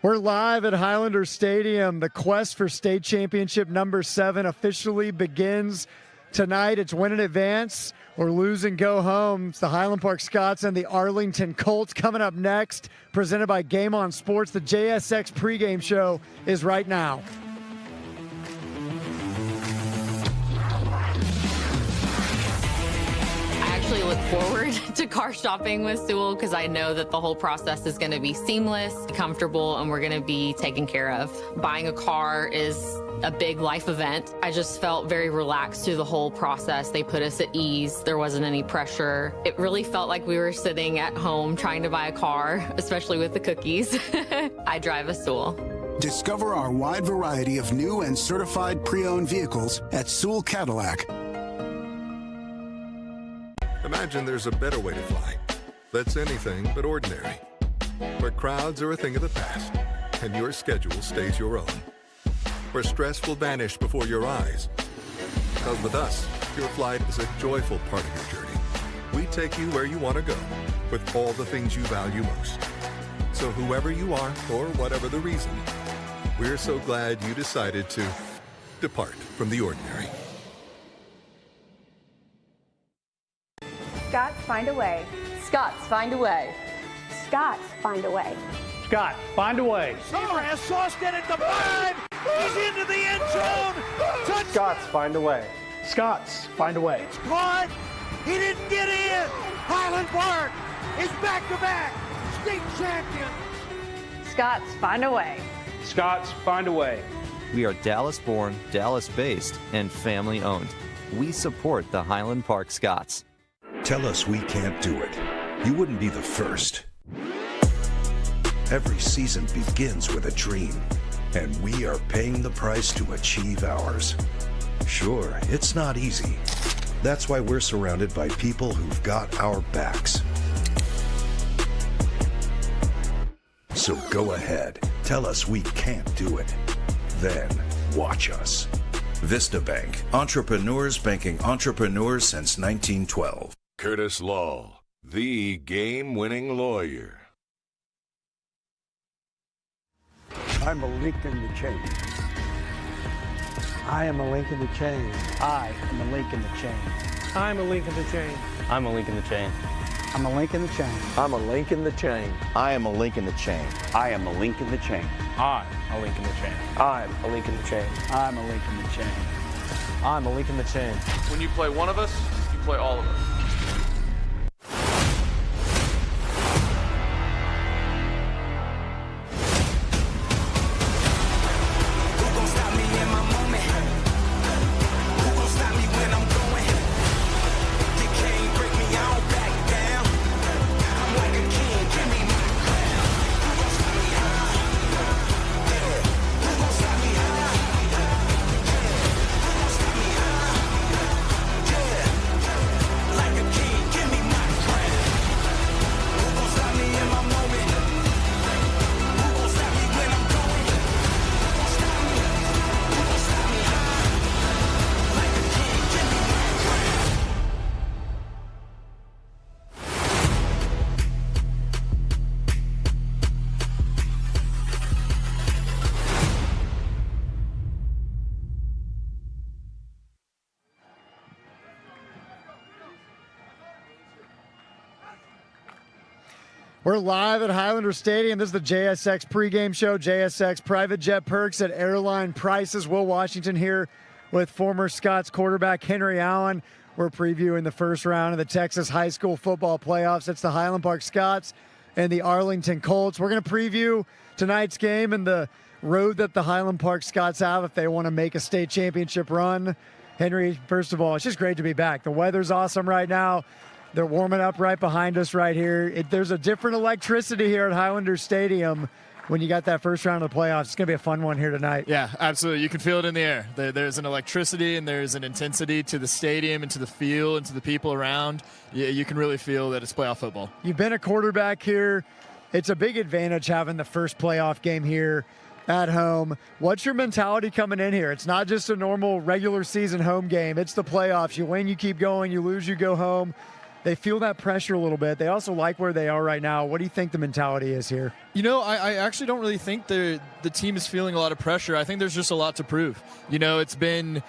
We're live at Highlander Stadium. The quest for state championship number 7 officially begins tonight. It's win in advance or lose and go home. It's the Highland Park Scots and the Arlington Colts coming up next, presented by Game On Sports. The JSX pregame show is right now. I look forward to car shopping with Sewell because I know that the whole process is going to be seamless, comfortable, and we're going to be taken care of. Buying a car is a big life event. I just felt very relaxed through the whole process. They put us at ease. There wasn't any pressure. It really felt like we were sitting at home trying to buy a car, especially with the cookies. I drive a Sewell. Discover our wide variety of new and certified pre-owned vehicles at Sewell Cadillac. Imagine there's a better way to fly that's anything but ordinary, where crowds are a thing of the past and your schedule stays your own, where stress will vanish before your eyes. Because with us, your flight is a joyful part of your journey. We take you where you want to go with all the things you value most. So whoever you are, or whatever the reason, we're so glad you decided to depart from the ordinary. Scots find a way. Scots find a way. Scots find a way. Scott, find a way. Receiver has Sawstead at the 5. He's into the end zone. Touchdown. Scots find a way. Scots find a way. It's caught. He didn't get in. Highland Park is back-to-back state champions. Scots find a way. Scots find a way. We are Dallas-born, Dallas-based, and family-owned. We support the Highland Park Scots. Tell us we can't do it. You wouldn't be the first. Every season begins with a dream, and we are paying the price to achieve ours. Sure, it's not easy. That's why we're surrounded by people who've got our backs. So go ahead, tell us we can't do it. Then watch us. Vista Bank, entrepreneurs banking entrepreneurs since 1912. Curtis Law, the game-winning lawyer. I'm a link in the chain. I am a link in the chain. I am a link in the chain. I'm a link in the chain. I'm a link in the chain. I'm a link in the chain. I'm a link in the chain. I am a link in the chain. I am a link in the chain. I'm a link in the chain. I'm a link in the chain. I'm a link in the chain. I'm a link in the chain. When you play one of us, you play all of us. We're live at Highlander Stadium. This is the JSX pregame show. JSX private jet perks at airline prices. Will Washington here with former Scots quarterback Henry Allen. We're previewing the first round of the Texas high school football playoffs. It's the Highland Park Scots and the Arlington Colts. We're going to preview tonight's game and the road that the Highland Park Scots have if they want to make a state championship run. Henry, first of all, it's just great to be back. The weather's awesome right now. They're warming up right behind us right here. There's a different electricity here at Highlander Stadium when you got that first round of the playoffs. It's going to be a fun one here tonight. Yeah, absolutely. You can feel it in the air. There's an electricity and there's an intensity to the stadium and to the field and to the people around. You can really feel that it's playoff football. You've been a quarterback here. It's a big advantage having the first playoff game here at home. What's your mentality coming in here? It's not just a normal regular season home game. It's the playoffs. You win, you keep going. You lose, you go home. They feel that pressure a little bit. They also like where they are right now. What do you think the mentality is here? I actually don't really think the team is feeling a lot of pressure. I think there's just a lot to prove. It's been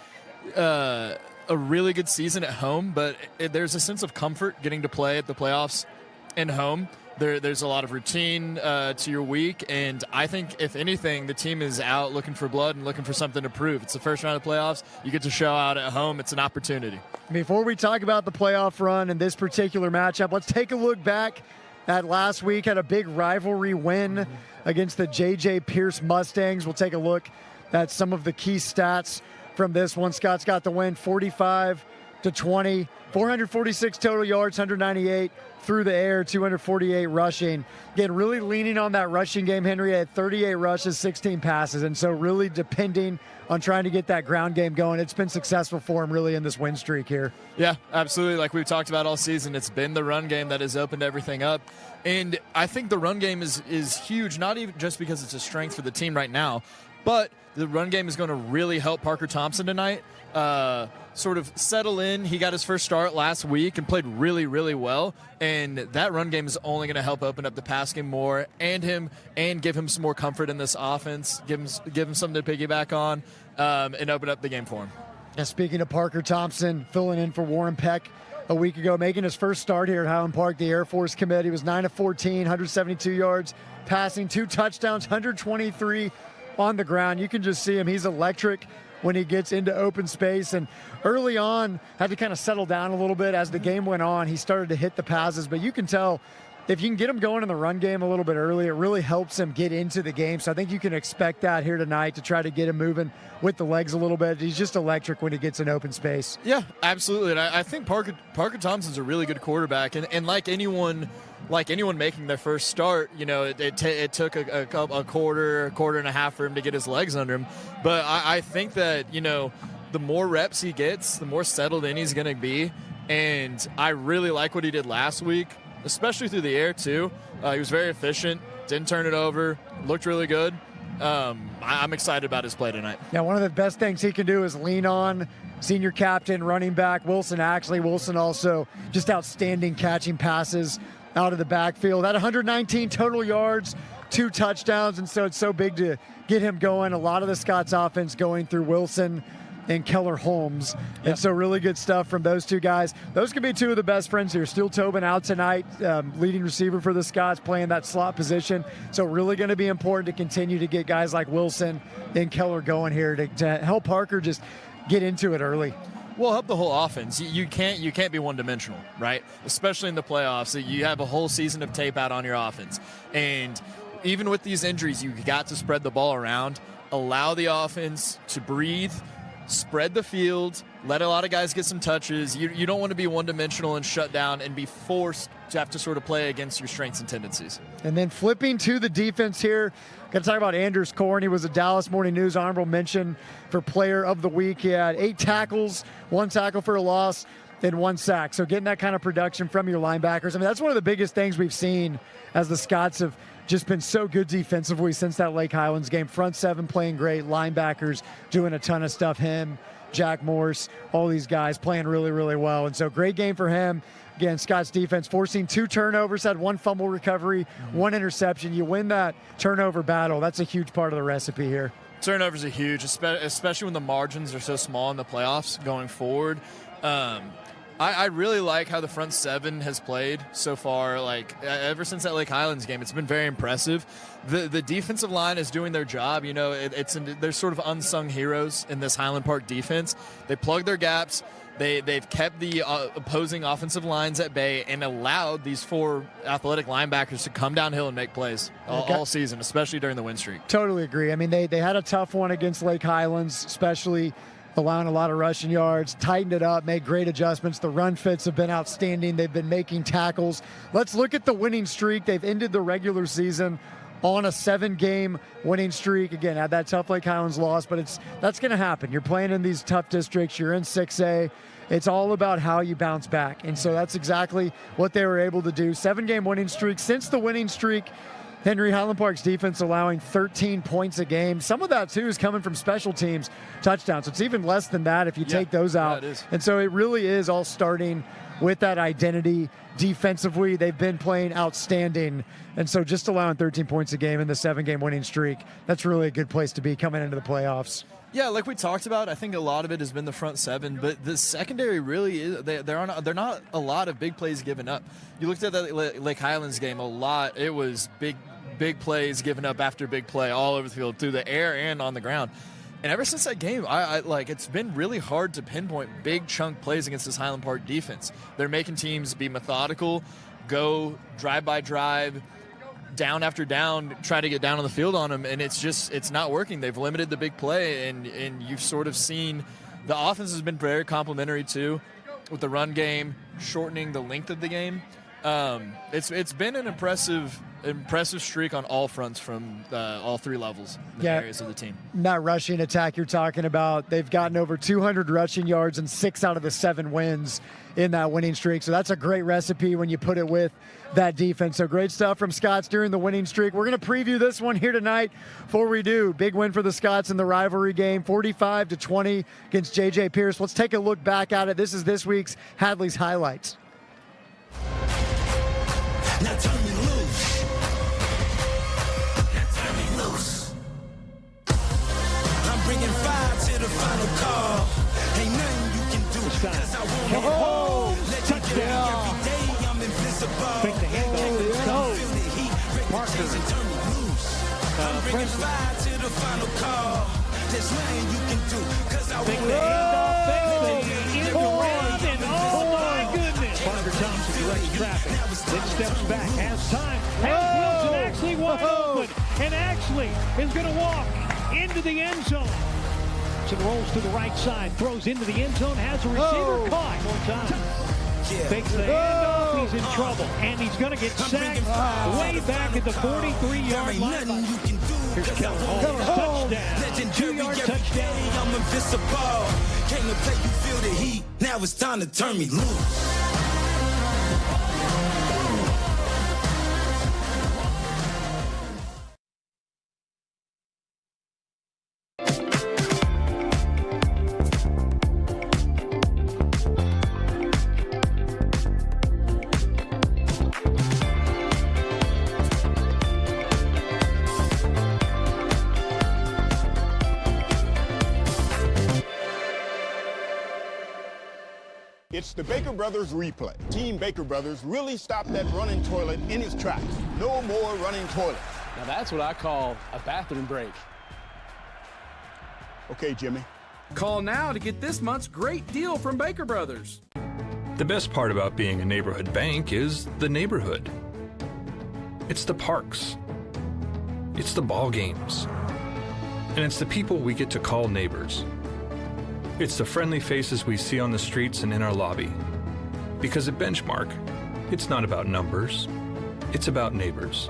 a really good season at home, but there's a sense of comfort getting to play at the playoffs in home. There's a lot of routine to your week, and I think, if anything, the team is out looking for blood and looking for something to prove. It's the first round of playoffs. You get to show out at home. It's an opportunity. Before we talk about the playoff run and this particular matchup, let's take a look back at last week. Had a big rivalry win against the J.J. Pierce Mustangs. We'll take a look at some of the key stats from this one. Scott's got the win 45-20, 446 total yards, 198 through the air, 248 rushing. Again, really leaning on that rushing game. Henry had 38 rushes, 16 passes, and so really depending on trying to get that ground game going. It's been successful for him really in this win streak here. Yeah, absolutely. Like we've talked about all season, it's been the run game that has opened everything up. And I think the run game is huge, not even just because it's a strength for the team right now, but the run game is going to really help Parker Thompson tonight sort of settle in. He got his first start last week and played really, really well. And that run game is only going to help open up the pass game more and give him some more comfort in this offense, give him something to piggyback on, and open up the game for him. And speaking of Parker Thompson, filling in for Warren Peck a week ago, making his first start here at Highland Park, the Air Force commit. He was 9 of 14, 172 yards, passing 2 touchdowns, 123 on the ground. You can just see him. He's electric when he gets into open space, and early on had to kind of settle down a little bit. As the game went on, he started to hit the passes, but you can tell if you can get him going in the run game a little bit early, it really helps him get into the game. So I think you can expect that here tonight to try to get him moving with the legs a little bit. He's just electric when he gets in open space. Yeah, absolutely. And I think Parker Thompson's a really good quarterback, and like anyone making their first start, it took a quarter and a half for him to get his legs under him. But I think that, the more reps he gets, the more settled in he's going to be. And I really like what he did last week, especially through the air, too. He was very efficient, didn't turn it over, looked really good. I'm excited about his play tonight. Yeah, one of the best things he can do is lean on senior captain, running back Wilson Axley. Wilson also just outstanding catching passes out of the backfield. Had 119 total yards, 2 touchdowns, and so it's so big to get him going. A lot of the Scots offense going through Wilson and Keller Holmes. Yep. And so really good stuff from those two guys. Those could be two of the best friends here. Steele Tobin out tonight, leading receiver for the Scots, playing that slot position. So really going to be important to continue to get guys like Wilson and Keller going here to help Parker just get into it early. Well, help the whole offense. You can't be one-dimensional, right? Especially in the playoffs. You have a whole season of tape out on your offense. And even with these injuries, you got to spread the ball around, allow the offense to breathe, spread the field, let a lot of guys get some touches. You don't want to be one-dimensional and shut down and be forced to have to sort of play against your strengths and tendencies. And then flipping to the defense here, got to talk about Anders Korn. He was a Dallas Morning News honorable mention for Player of the Week. He had 8 tackles, 1 tackle for a loss, and 1 sack. So getting that kind of production from your linebackers. I mean, that's one of the biggest things we've seen as the Scots have just been so good defensively since that Lake Highlands game. Front 7 playing great, linebackers doing a ton of stuff. Him, Jack Morse, all these guys playing really, really well. And so great game for him. Again, Scott's defense forcing 2 turnovers, had 1 fumble recovery, 1 interception. You win that turnover battle. That's a huge part of the recipe here. Turnovers are huge, especially when the margins are so small in the playoffs going forward. I really like how the front 7 has played so far. Like ever since that Lake Highlands game, it's been very impressive. The defensive line is doing their job. They're sort of unsung heroes in this Highland Park defense. They plug their gaps. They've kept the opposing offensive lines at bay and allowed these 4 athletic linebackers to come downhill and make plays all season, especially during the win streak. Totally agree. I mean, they had a tough one against Lake Highlands, especially allowing a lot of rushing yards, tightened it up, made great adjustments. The run fits have been outstanding. They've been making tackles. Let's look at the winning streak. They've ended the regular season on a 7-game winning streak. Again, had that tough Lake Highlands loss, but that's going to happen. You're playing in these tough districts. You're in 6A. It's all about how you bounce back. And so that's exactly what they were able to do. 7-game winning streak. Since the winning streak, Henry, Highland Park's defense allowing 13 points a game. Some of that, too, is coming from special teams touchdowns. So it's even less than that if you take those out. Yeah, it is. And so it really is all starting with that identity. Defensively, they've been playing outstanding. And so just allowing 13 points a game in the 7-game winning streak, that's really a good place to be coming into the playoffs. Yeah, like we talked about, I think a lot of it has been the front seven, but the secondary really is. They're not a lot of big plays given up. You looked at that Lake Highlands game a lot. It was big plays given up after big play all over the field, through the air and on the ground. And ever since that game, I it's been really hard to pinpoint big chunk plays against this Highland Park defense. They're making teams be methodical, go drive by drive, down after down, try to get down on the field on them, and it's not working. They've limited the big play, and you've sort of seen the offense has been very complimentary too, with the run game shortening the length of the game. It's been an impressive streak on all fronts from all three levels, the areas of the team. That rushing attack you're talking about, they've gotten over 200 rushing yards in 6 out of the 7 wins in that winning streak. So that's a great recipe when you put it with that defense. So great stuff from Scots during the winning streak. We're going to preview this one here tonight. Before we do, big win for the Scots in the rivalry game, 45-20 against J.J. Pierce. Let's take a look back at it. This is this week's Hadley's Highlights. Now turn me loose. Now turn me loose. I'm bringing fire to the final call. Ain't nothing you can do. 'Cause I won't hold. Touchdown. Every day I'm invincible. Fake the handoff. Feel the heat. Parker. Turn me loose. I'm bringing fire to the final call. There's nothing you can do. 'Cause I won't hold. Parker Thompson directs traffic, then steps back, has time, has Wilson actually wide open, and actually is going to walk into the end zone. So rolls to the right side, throws into the end zone, has a receiver caught. More time. Fakes the handoff, he's in trouble, and he's going to get sacked way back at the 43-yard line. Here's Keller Holmes, touchdown, 2-yard touchdown. I'm invincible. Came to play, you feel the heat. Now it's time to turn me loose. It's the Baker Brothers replay. Team Baker Brothers really stopped that running toilet in its tracks. No more running toilets. Now that's what I call a bathroom break. Okay, Jimmy. Call now to get this month's great deal from Baker Brothers. The best part about being a neighborhood bank is the neighborhood. It's the parks. It's the ball games. And it's the people we get to call neighbors. It's the friendly faces we see on the streets and in our lobby. Because at Benchmark, it's not about numbers, it's about neighbors.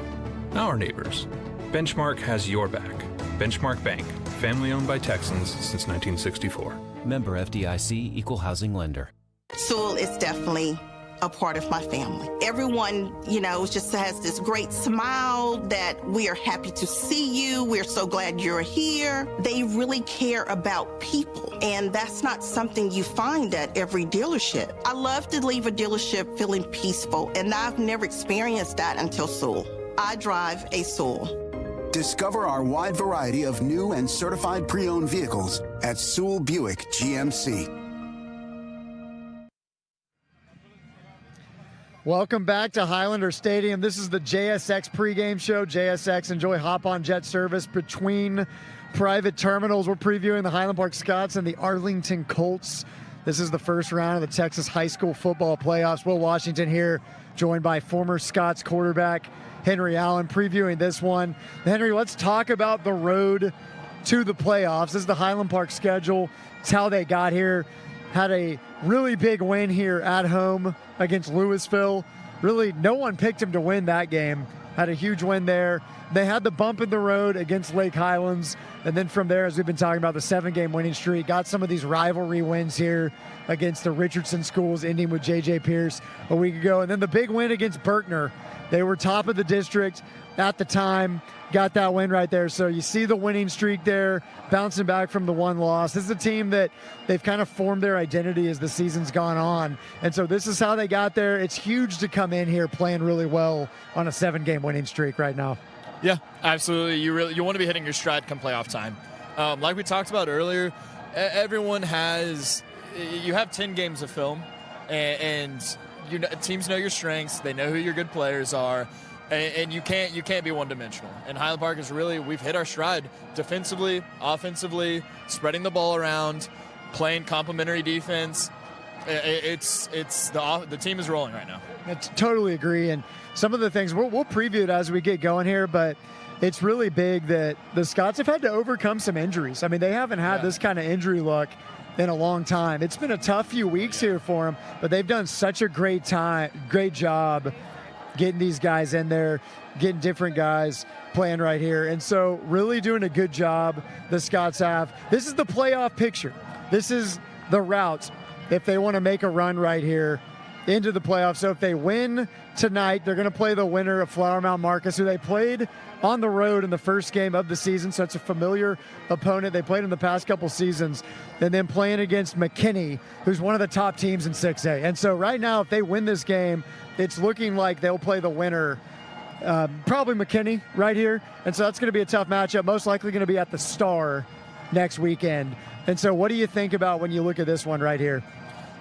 Our neighbors. Benchmark has your back. Benchmark Bank, family owned by Texans since 1964. Member FDIC, Equal Housing Lender. Sewell is definitely a part of my family. Everyone, just has this great smile that we are happy to see you. We're so glad you're here. They really care about people, and that's not something you find at every dealership. I love to leave a dealership feeling peaceful, and I've never experienced that until Sewell. I drive a Sewell. Discover our wide variety of new and certified pre-owned vehicles at Sewell Buick GMC. Welcome back to Highlander Stadium. This is the JSX pregame show. JSX enjoy hop-on jet service between private terminals. We're previewing the Highland Park Scots and the Arlington Colts. This is the first round of the Texas high school football playoffs. Will Washington here, joined by former Scots quarterback Henry Allen, previewing this one. Henry, let's talk about the road to the playoffs. This is the Highland Park schedule. It's how they got here. Had a really big win here at home against Louisville. Really, no one picked him to win that game. Had a huge win there. They had the bump in the road against Lake Highlands. And then from there, as we've been talking about, the 7-game winning streak, got some of these rivalry wins here against the Richardson schools, ending with J.J. Pierce a week ago. And then the big win against Berkner. They were top of the district, at the time, got that win right there. So you see the winning streak there, bouncing back from the one loss. This is a team that they've kind of formed their identity as the season's gone on. And so this is how they got there. It's huge to come in here playing really well on a 7-game winning streak right now. Yeah, absolutely. You want to be hitting your stride come playoff time. Like we talked about earlier, everyone you have 10 games of film, and teams know your strengths. They know who your good players are. And you can't be one-dimensional. And Highland Park we've hit our stride defensively, offensively, spreading the ball around, playing complementary defense. The team is rolling right now. I totally agree. And some of the things we'll preview it as we get going here, but it's really big that the Scots have had to overcome some injuries. I mean, they haven't had this kind of injury luck in a long time. It's been a tough few weeks here for them, but they've done such a great job getting these guys in there, getting different guys playing right here. And so really doing a good job, the Scots have. This is the playoff picture. This is the route if they want to make a run right here into the playoffs. So if they win tonight, they're going to play the winner of Flower Mound Marcus, who they played on the road in the first game of the season. So it's a familiar opponent. They played in the past couple seasons. And then playing against McKinney, who's one of the top teams in 6A. And so right now, if they win this game, it's looking like they'll play the winner, probably McKinney right here. And so that's going to be a tough matchup, most likely going to be at the Star next weekend. And so what do you think about when you look at this one right here?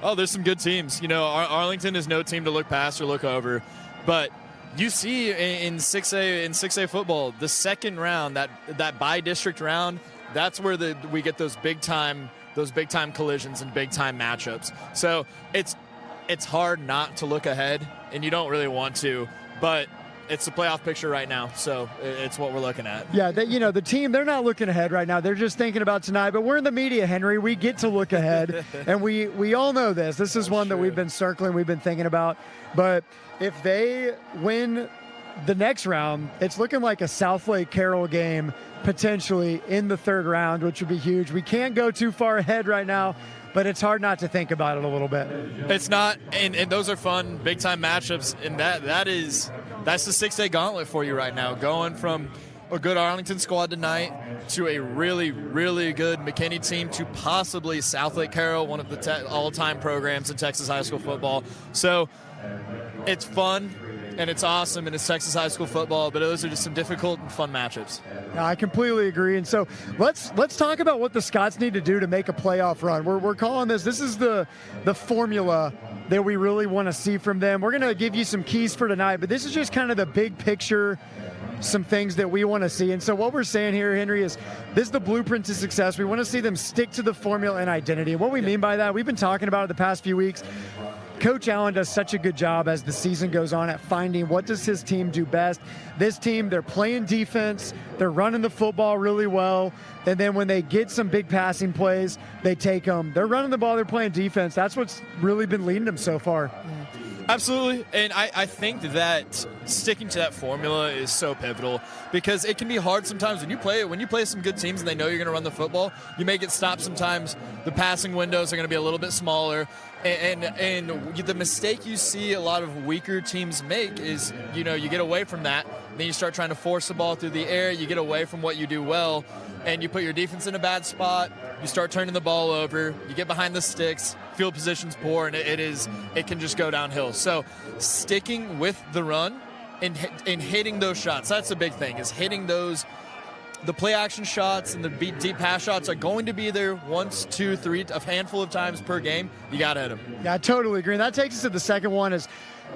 Oh, there's some good teams. Arlington is no team to look past or look over. But you see in 6A football, the second round, that by-district round, that's where we get those big-time collisions and big-time matchups. So it's hard not to look ahead, and you don't really want to, but it's the playoff picture right now, so it's what we're looking at. Yeah, the team, they're not looking ahead right now. They're just thinking about tonight, but we're in the media, Henry. We get to look ahead, and we all know this. This is one that we've been circling, we've been thinking about. But if they win the next round, it's looking like a South Lake Carroll game potentially in the third round, which would be huge. We can't go too far ahead right now, but it's hard not to think about it a little bit. It's not, and those are fun, big-time matchups, and that's the 6A gauntlet for you right now, going from a good Arlington squad tonight to a really, really good McKinney team to possibly South Lake Carroll, one of the all-time programs in Texas high school football. So it's fun, and it's awesome, and it's Texas high school football, but those are just some difficult and fun matchups. I completely agree. And so let's talk about what the Scots need to do to make a playoff run. We're calling this is the formula that we really want to see from them. We're going to give you some keys for tonight, but this is just kind of the big picture, some things that we want to see. And so what we're saying here, Henry, is this is the blueprint to success. We want to see them stick to the formula and identity. And what we mean by that, we've been talking about it the past few weeks. Coach Allen does such a good job as the season goes on at finding what does his team do best. This team, they're playing defense, they're running the football really well, and then when they get some big passing plays, they take them. They're running the ball, they're playing defense. That's what's really been leading them so far. Absolutely, and I think that sticking to that formula is so pivotal because it can be hard sometimes when you play some good teams and they know you're going to run the football. You may get stopped sometimes. The passing windows are going to be a little bit smaller, and the mistake you see a lot of weaker teams make is you get away from that, then you start trying to force the ball through the air. You get away from what you do well, and you put your defense in a bad spot. You start turning the ball over. You get behind the sticks. Field position's poor, and it can just go downhill. So sticking with the run and hitting those shots, that's the big thing, is hitting those. The play action shots and the deep pass shots are going to be there once, two, three, a handful of times per game. You got to hit them. Yeah, I totally agree. And that takes us to the second one is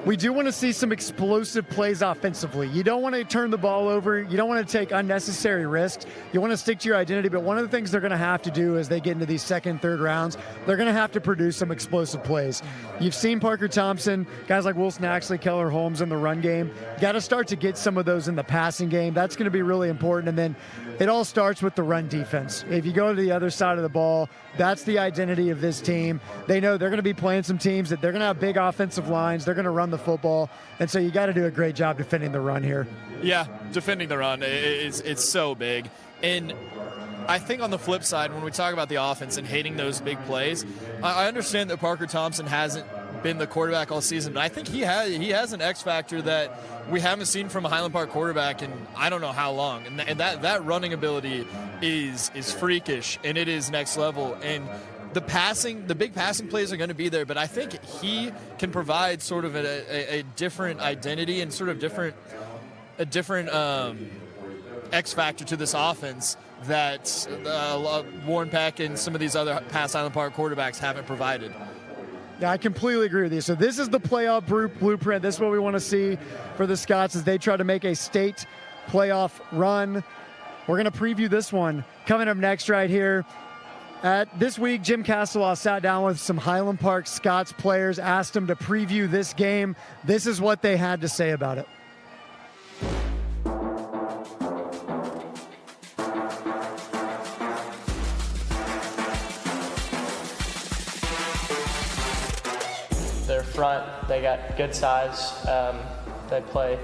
we do want to see some explosive plays offensively. You don't want to turn the ball over. You don't want to take unnecessary risks. You want to stick to your identity. But one of the things they're going to have to do as they get into these second, third rounds, they're going to have to produce some explosive plays. You've seen Parker Thompson, guys like Wilson Axley, Keller Holmes in the run game. Got to start to get some of those in the passing game. That's going to be really important. And then it all starts with the run defense. If you go to the other side of the ball, that's the identity of this team. They know they're going to be playing some teams that they're going to have big offensive lines. They're going to run the football. And so you got to do a great job defending the run here. Yeah, defending the run, it's so big. And I think on the flip side, when we talk about the offense and hating those big plays, I understand that Parker Thompson hasn't been the quarterback all season, but I think he has an X factor that we haven't seen from a Highland Park quarterback in I don't know how long, and that running ability is freakish, and it is next level. And the big passing plays are going to be there, but I think he can provide sort of a different identity and sort of a different X factor to this offense that Warren Peck and some of these other past Highland Park quarterbacks haven't provided. Yeah, I completely agree with you. So this is the playoff blueprint. This is what we want to see for the Scots as they try to make a state playoff run. We're going to preview this one coming up next right here. This week, Jim Castelaw sat down with some Highland Park Scots players, asked them to preview this game. This is what they had to say about it. Their front, they got good size. They play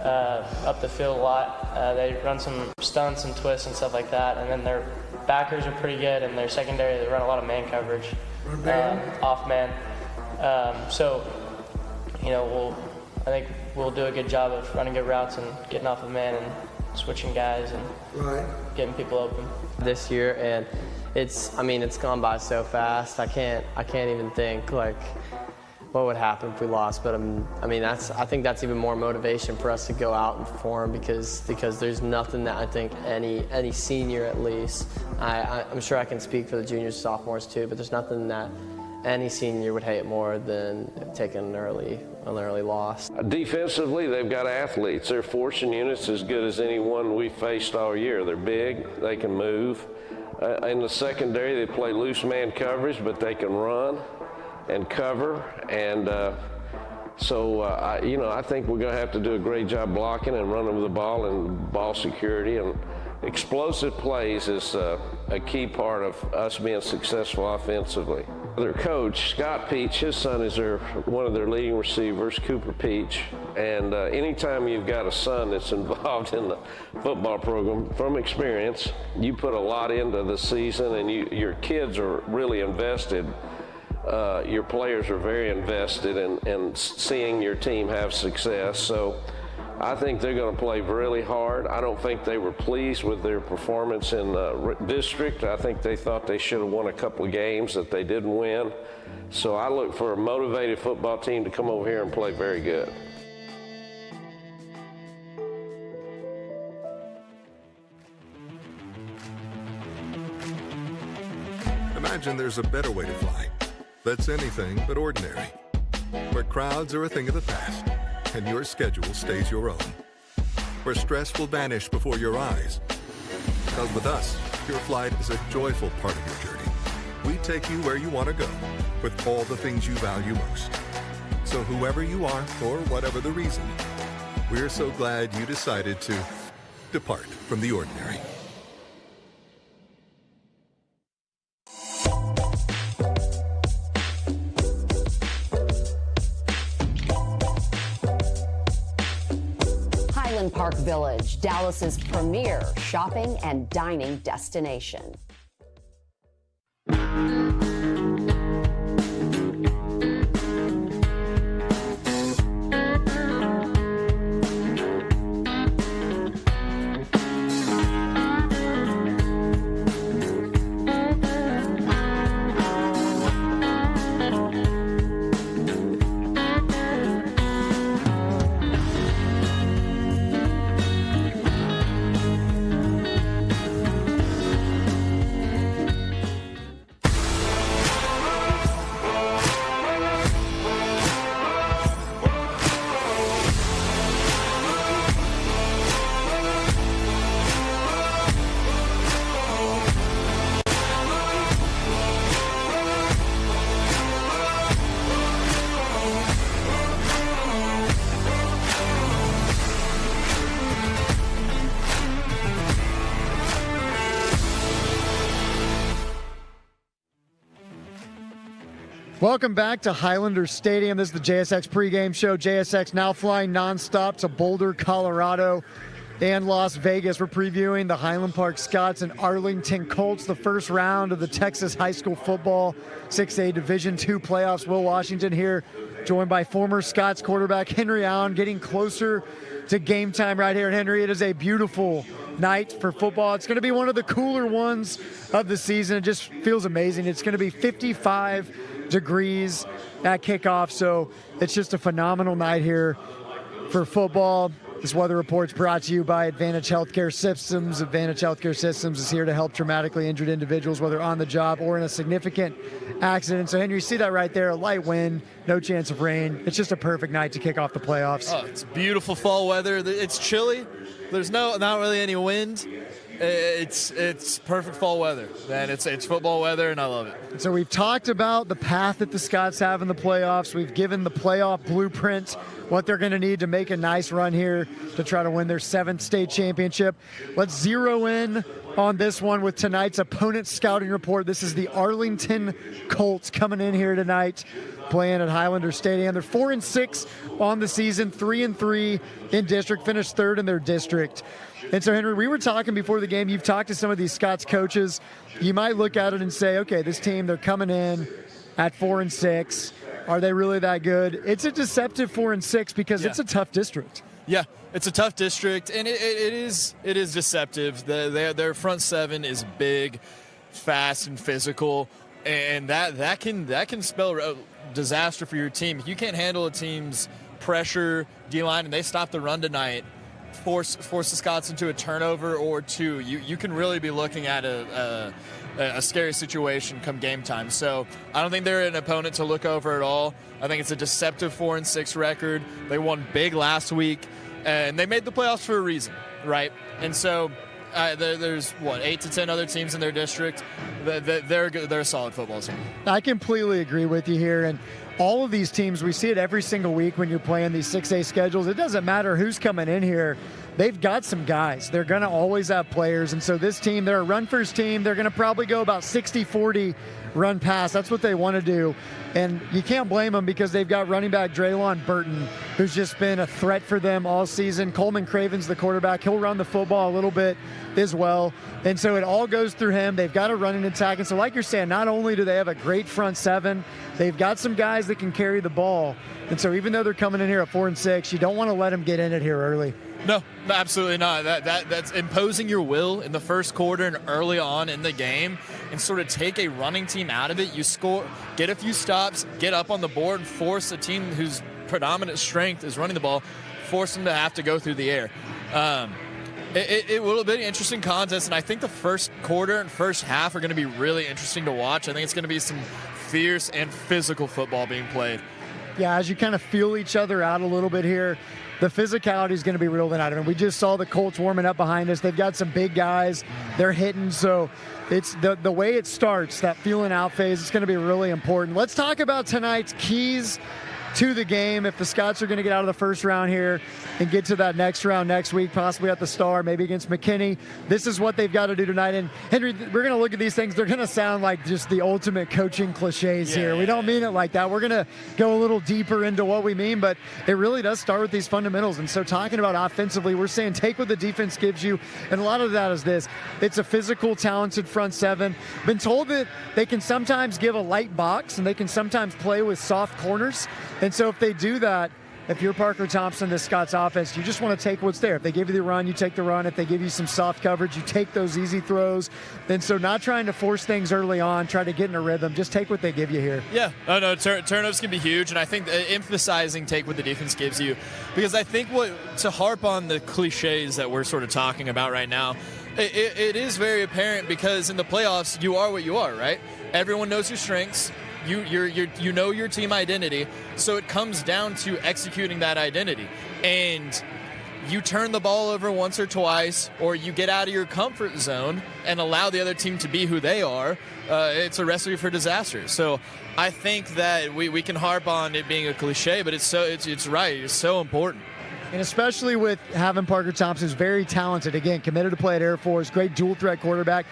up the field a lot. They run some stunts and twists and stuff like that. And then their backers are pretty good, and their secondary, they run a lot of man coverage, off man. So, I think we'll do a good job of running good routes and getting off of man and switching guys and getting people open. This year, and it's gone by so fast. I can't even think like what would happen if we lost, but I think that's even more motivation for us to go out and perform because there's nothing that I think any senior at least, I'm sure I can speak for the juniors and sophomores too, but there's nothing that any senior would hate more than taking an early loss. Defensively, they've got athletes. Their forcing unit's as good as anyone we faced all year. They're big, they can move. In the secondary, they play loose man coverage, but they can run and cover, and I think we're going to have to do a great job blocking and running with the ball and ball security, and explosive plays is a key part of us being successful offensively. Their coach, Scott Peach, his son is one of their leading receivers, Cooper Peach, and anytime you've got a son that's involved in the football program, from experience, you put a lot into the season, and your kids are really invested. Your players are very invested in seeing your team have success. So I think they're going to play really hard. I don't think they were pleased with their performance in district. I think they thought they should have won a couple of games that they didn't win. So I look for a motivated football team to come over here and play very good. Imagine there's a better way to fly. That's anything but ordinary, where crowds are a thing of the past and your schedule stays your own, where stress will vanish before your eyes. Because with us, your flight is a joyful part of your journey. We take you where you want to go with all the things you value most. So whoever you are, or whatever the reason, we're so glad you decided to depart from the ordinary. Highland Park Village, Dallas's premier shopping and dining destination. Welcome back to Highlander Stadium. This is the JSX pregame show. JSX now flying nonstop to Boulder, Colorado and Las Vegas. We're previewing the Highland Park Scots and Arlington Colts, the first round of the Texas High School Football 6A Division II playoffs. Will Washington here, joined by former Scots quarterback Henry Allen, getting closer to game time right here. And Henry, it is a beautiful night for football. It's going to be one of the cooler ones of the season. It just feels amazing. It's going to be 55 degrees at kickoff, so it's just a phenomenal night here for football. This weather report's brought to you by Advantage Healthcare Systems. Advantage Healthcare Systems is here to help traumatically injured individuals, whether on the job or in a significant accident. So, Henry, you see that right there, a light wind, no chance of rain. It's just a perfect night to kick off the playoffs. Oh, it's beautiful fall weather. It's chilly. There's not really any wind. It's perfect fall weather, man. It's football weather, and I love it. So we've talked about the path that the Scots have in the playoffs. We've given the playoff blueprint, what they're going to need to make a nice run here to try to win their 7th state championship. Let's zero in on this one with tonight's opponent scouting report. This is the Arlington Colts coming in here tonight, playing at Highlander Stadium. They're 4-6 on the season, 3-3 in district, finished 3rd in their district. And so, Henry, we were talking before the game. You've talked to some of these Scots coaches. You might look at it and say, okay, this team, they're coming in at 4-6. Are they really that good? It's a deceptive 4-6 because it's a tough district. Yeah, it's a tough district, and it is deceptive. Their front seven is big, fast, and physical, and that can spell disaster for your team. If you can't handle a team's pressure, D-line, and they stop the run tonight, force the Scots into a turnover or two, you can really be looking at a scary situation come game time. So I don't think they're an opponent to look over at all. I think it's a deceptive 4-6 record. They won big last week, and they made the playoffs for a reason, right? And so there's 8 to 10 other teams in their district. They're a solid football team. I completely agree with you here, and all of these teams, we see it every single week when you're playing these 6A schedules. It doesn't matter who's coming in here. They've got some guys. They're going to always have players. And so this team, they're a run-first team. They're going to probably go about 60-40 run pass. That's what they want to do. And you can't blame them because they've got running back Draylon Burton, who's just been a threat for them all season. Coleman Craven's the quarterback. He'll run the football a little bit as well. And so it all goes through him. They've got a running attack. And so like you're saying, not only do they have a great front seven, they've got some guys that can carry the ball. And so even though they're coming in here at 4-6, you don't want to let them get in it here early. No, absolutely not. That's imposing your will in the first quarter and early on in the game and sort of take a running team out of it. You score, get a few stops, get up on the board, and force a team whose predominant strength is running the ball, force them to have to go through the air. It will be an interesting contest, and I think the first quarter and first half are going to be really interesting to watch. I think it's going to be some fierce and physical football being played. Yeah, as you kind of feel each other out a little bit here, the physicality is going to be real tonight. I mean, we just saw the Colts warming up behind us. They've got some big guys. They're hitting, so it's the way it starts, that feeling out phase, it's going to be really important. Let's talk about tonight's keys to the game. If the Scots are going to get out of the first round here and get to that next round next week, possibly at the Star, maybe against McKinney, this is what they've got to do tonight. And Henry, we're going to look at these things. They're going to sound like just the ultimate coaching cliches here. We don't mean it like that. We're going to go a little deeper into what we mean, but it really does start with these fundamentals. And so talking about offensively, we're saying take what the defense gives you. And a lot of that is this. It's a physical, talented front seven. Been told that they can sometimes give a light box and they can sometimes play with soft corners. And so if they do that, if you're Parker Thompson, this Scots offense, you just want to take what's there. If they give you the run, you take the run. If they give you some soft coverage, you take those easy throws. And so not trying to force things early on, try to get in a rhythm. Just take what they give you here. Yeah. No, turnovers can be huge. And I think emphasizing take what the defense gives you. Because I think to harp on the cliches that we're sort of talking about right now, it is very apparent because in the playoffs, you are what you are, right? Everyone knows your strengths. You know your team identity, so it comes down to executing that identity. And you turn the ball over once or twice, or you get out of your comfort zone and allow the other team to be who they are, it's a recipe for disaster. So I think that we can harp on it being a cliche, but it's right. It's so important. And especially with having Parker Thompson, who's very talented, again, committed to play at Air Force, great dual-threat quarterback.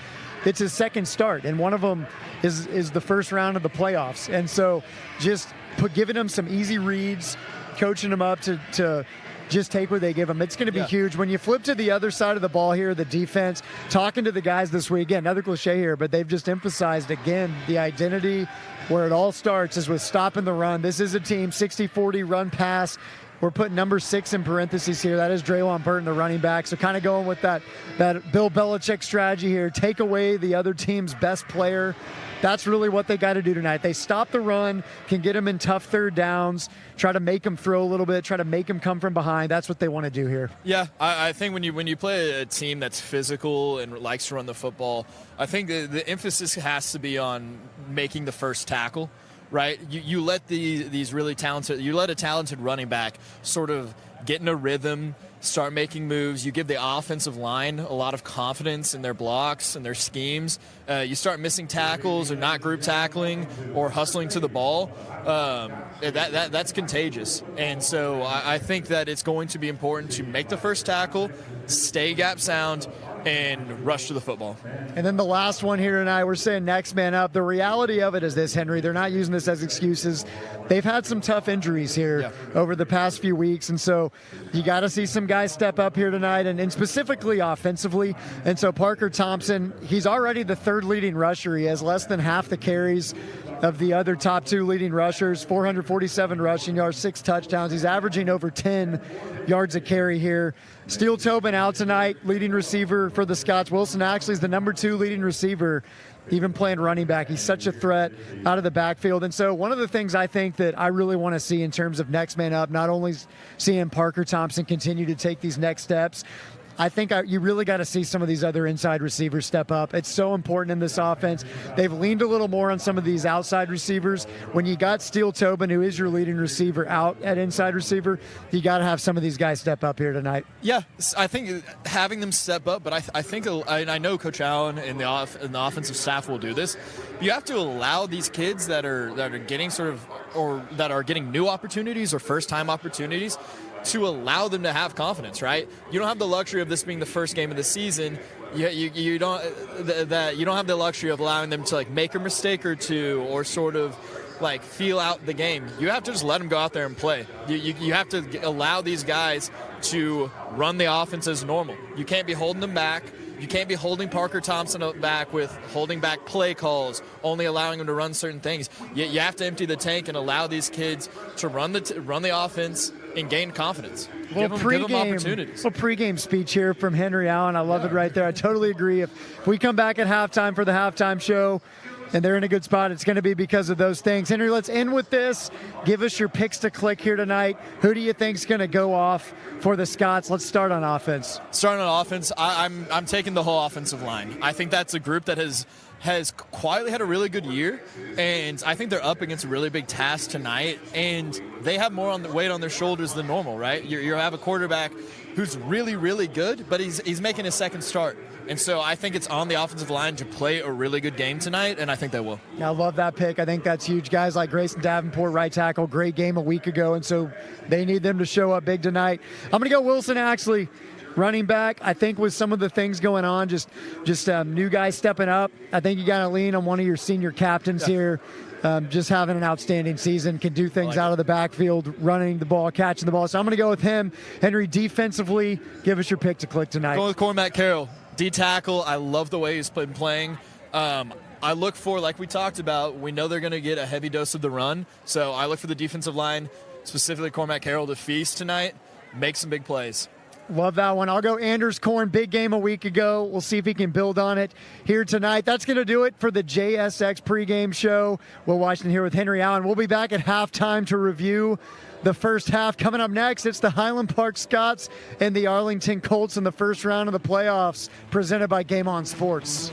It's his second start, and one of them is the first round of the playoffs. And so just giving him some easy reads, coaching him up to just take what they give them. It's going to be huge. When you flip to the other side of the ball here, the defense, talking to the guys this week, again, another cliche here, but they've just emphasized, again, the identity where it all starts is with stopping the run. This is a team, 60-40 run pass. We're putting number 6 in parentheses here. That is Draylon Burton, the running back. So kind of going with that Bill Belichick strategy here. Take away the other team's best player. That's really what they got to do tonight. They stop the run, can get them in tough third downs, try to make them throw a little bit, try to make them come from behind. That's what they want to do here. Yeah, I think when you play a team that's physical and likes to run the football, I think the emphasis has to be on making the first tackle. Right, you let these really talented, you let a talented running back sort of get in a rhythm, start making moves. You give the offensive line a lot of confidence in their blocks and their schemes. You start missing tackles or not group tackling or hustling to the ball. That's contagious. And so I think that it's going to be important to make the first tackle, stay gap sound, and rush to the football. And then the last one here tonight, we're saying next man up. The reality of it is this, Henry, they're not using this as excuses. They've had some tough injuries here over the past few weeks, and so you got to see some guys step up here tonight, and specifically offensively. And so Parker Thompson, he's already the 3rd leading rusher. He has less than half the carries of the other top 2 leading rushers, 447 rushing yards, 6 touchdowns. He's averaging over 10 yards a carry here. Steele Tobin out tonight, leading receiver for the Scots. Wilson actually is the number 2 leading receiver, even playing running back. He's such a threat out of the backfield. And so one of the things I think that I really want to see in terms of next man up, not only seeing Parker Thompson continue to take these next steps, I think you really got to see some of these other inside receivers step up. It's so important in this offense. They've leaned a little more on some of these outside receivers. When you got Steele Tobin, who is your leading receiver, out at inside receiver, you got to have some of these guys step up here tonight. Yeah, I think having them step up, but I think I know Coach Allen and the offensive staff will do this. You have to allow these kids that are getting that are getting new opportunities or first-time opportunities to allow them to have confidence, right? You don't have the luxury of this being the first game of the season. You don't have the luxury of allowing them to make a mistake or two or sort of feel out the game. You have to just let them go out there and play. You have to allow these guys to run the offense as normal. You can't be holding them back. You can't be holding Parker Thompson back with holding back play calls, only allowing him to run certain things. You have to empty the tank and allow these kids to run the offense and gain confidence. Give them opportunities. Pregame speech here from Henry Allen. I love it right there. I totally agree. If we come back at halftime for the halftime show and they're in a good spot, it's going to be because of those things. Henry, let's end with this. Give us your picks to click here tonight. Who do you think is going to go off for the Scots? Let's start on offense. Starting on offense, I'm taking the whole offensive line. I think that's a group that has quietly had a really good year, and I think they're up against a really big task tonight, and they have more weight on their shoulders than normal, right? You have a quarterback who's really, really good, but he's making his second start. And so I think it's on the offensive line to play a really good game tonight, and I think they will. Yeah, I love that pick. I think that's huge. Guys like Grayson Davenport, right tackle, great game a week ago, and so they need them to show up big tonight. I'm going to go Wilson Axley, running back. I think with some of the things going on, just new guys stepping up, I think you got to lean on one of your senior captains here. Just having an outstanding season, can do things out of the backfield, running the ball, catching the ball. So I'm going to go with him. Henry, defensively, give us your pick to click tonight. Going with Cormac Carroll. D-tackle, I love the way he's been playing. I look for, like we talked about, we know they're going to get a heavy dose of the run. So I look for the defensive line, specifically Cormac Carroll, to feast tonight, make some big plays. Love that one. I'll go Anders Korn, big game a week ago. We'll see if he can build on it here tonight. That's going to do it for the JSX pregame show. Will Washington here with Henry Allen. We'll be back at halftime to review the first half. Coming up next, it's the Highland Park Scots and the Arlington Colts in the first round of the playoffs, presented by Game On Sports.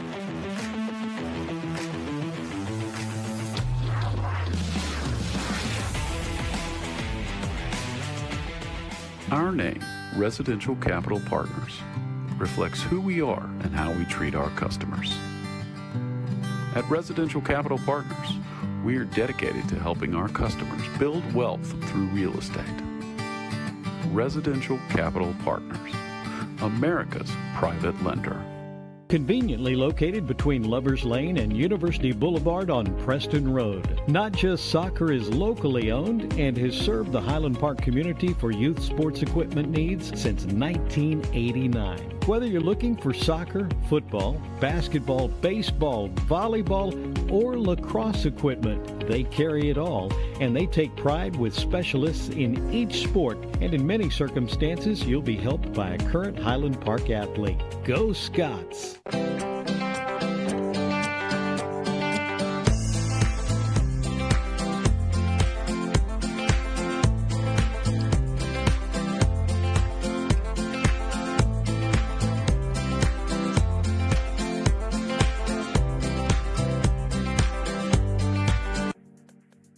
Our name, Residential Capital Partners, reflects who we are and how we treat our customers. At Residential Capital Partners, we are dedicated to helping our customers build wealth through real estate. Residential Capital Partners, America's private lender. Conveniently located between Lovers Lane and University Boulevard on Preston Road. Not Just Soccer is locally owned and has served the Highland Park community for youth sports equipment needs since 1989. Whether you're looking for soccer, football, basketball, baseball, volleyball, or lacrosse equipment, they carry it all, and they take pride with specialists in each sport, and in many circumstances, you'll be helped by a current Highland Park athlete. Go Scots!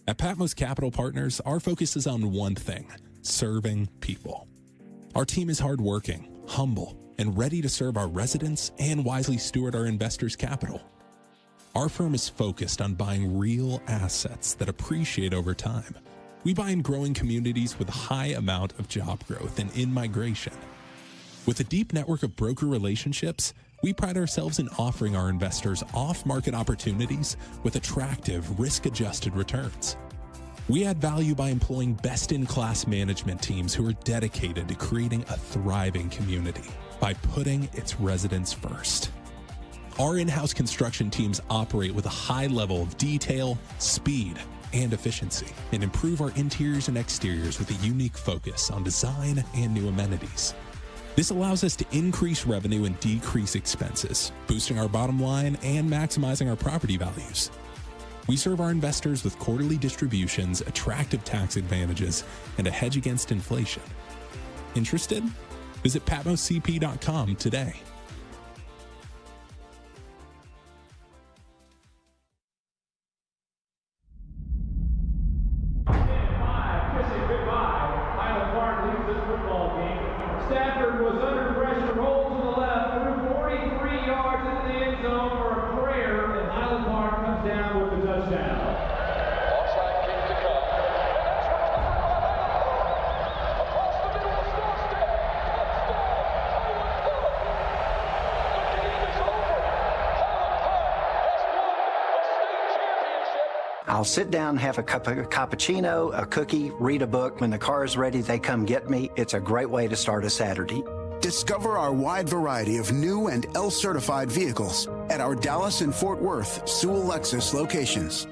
At Patmos Capital Partners, our focus is on one thing: serving people. Our team is hardworking, humble, and ready to serve our residents and wisely steward our investors' capital. Our firm is focused on buying real assets that appreciate over time. We buy in growing communities with a high amount of job growth and in-migration. With a deep network of broker relationships, we pride ourselves in offering our investors off-market opportunities with attractive, risk-adjusted returns. We add value by employing best-in-class management teams who are dedicated to creating a thriving community by putting its residents first. Our in-house construction teams operate with a high level of detail, speed, and efficiency, and improve our interiors and exteriors with a unique focus on design and new amenities. This allows us to increase revenue and decrease expenses, boosting our bottom line and maximizing our property values. We serve our investors with quarterly distributions, attractive tax advantages, and a hedge against inflation. Interested? Visit patmoscp.com today. Stafford was under pressure, rolled to the left, threw 43 yards into the end zone for a prayer, and Highland Park comes down with the touchdown. Offside kick to come. Across the middle of Starstead. Touchdown, Highland Park. The game is over. Highland Park has won the state championship. I'll sit down, have a cup of cappuccino, a cookie, read a book. When the car is ready, they come get me. It's a great way to start a Saturday. Discover our wide variety of new and L-certified vehicles at our Dallas and Fort Worth Sewell Lexus locations.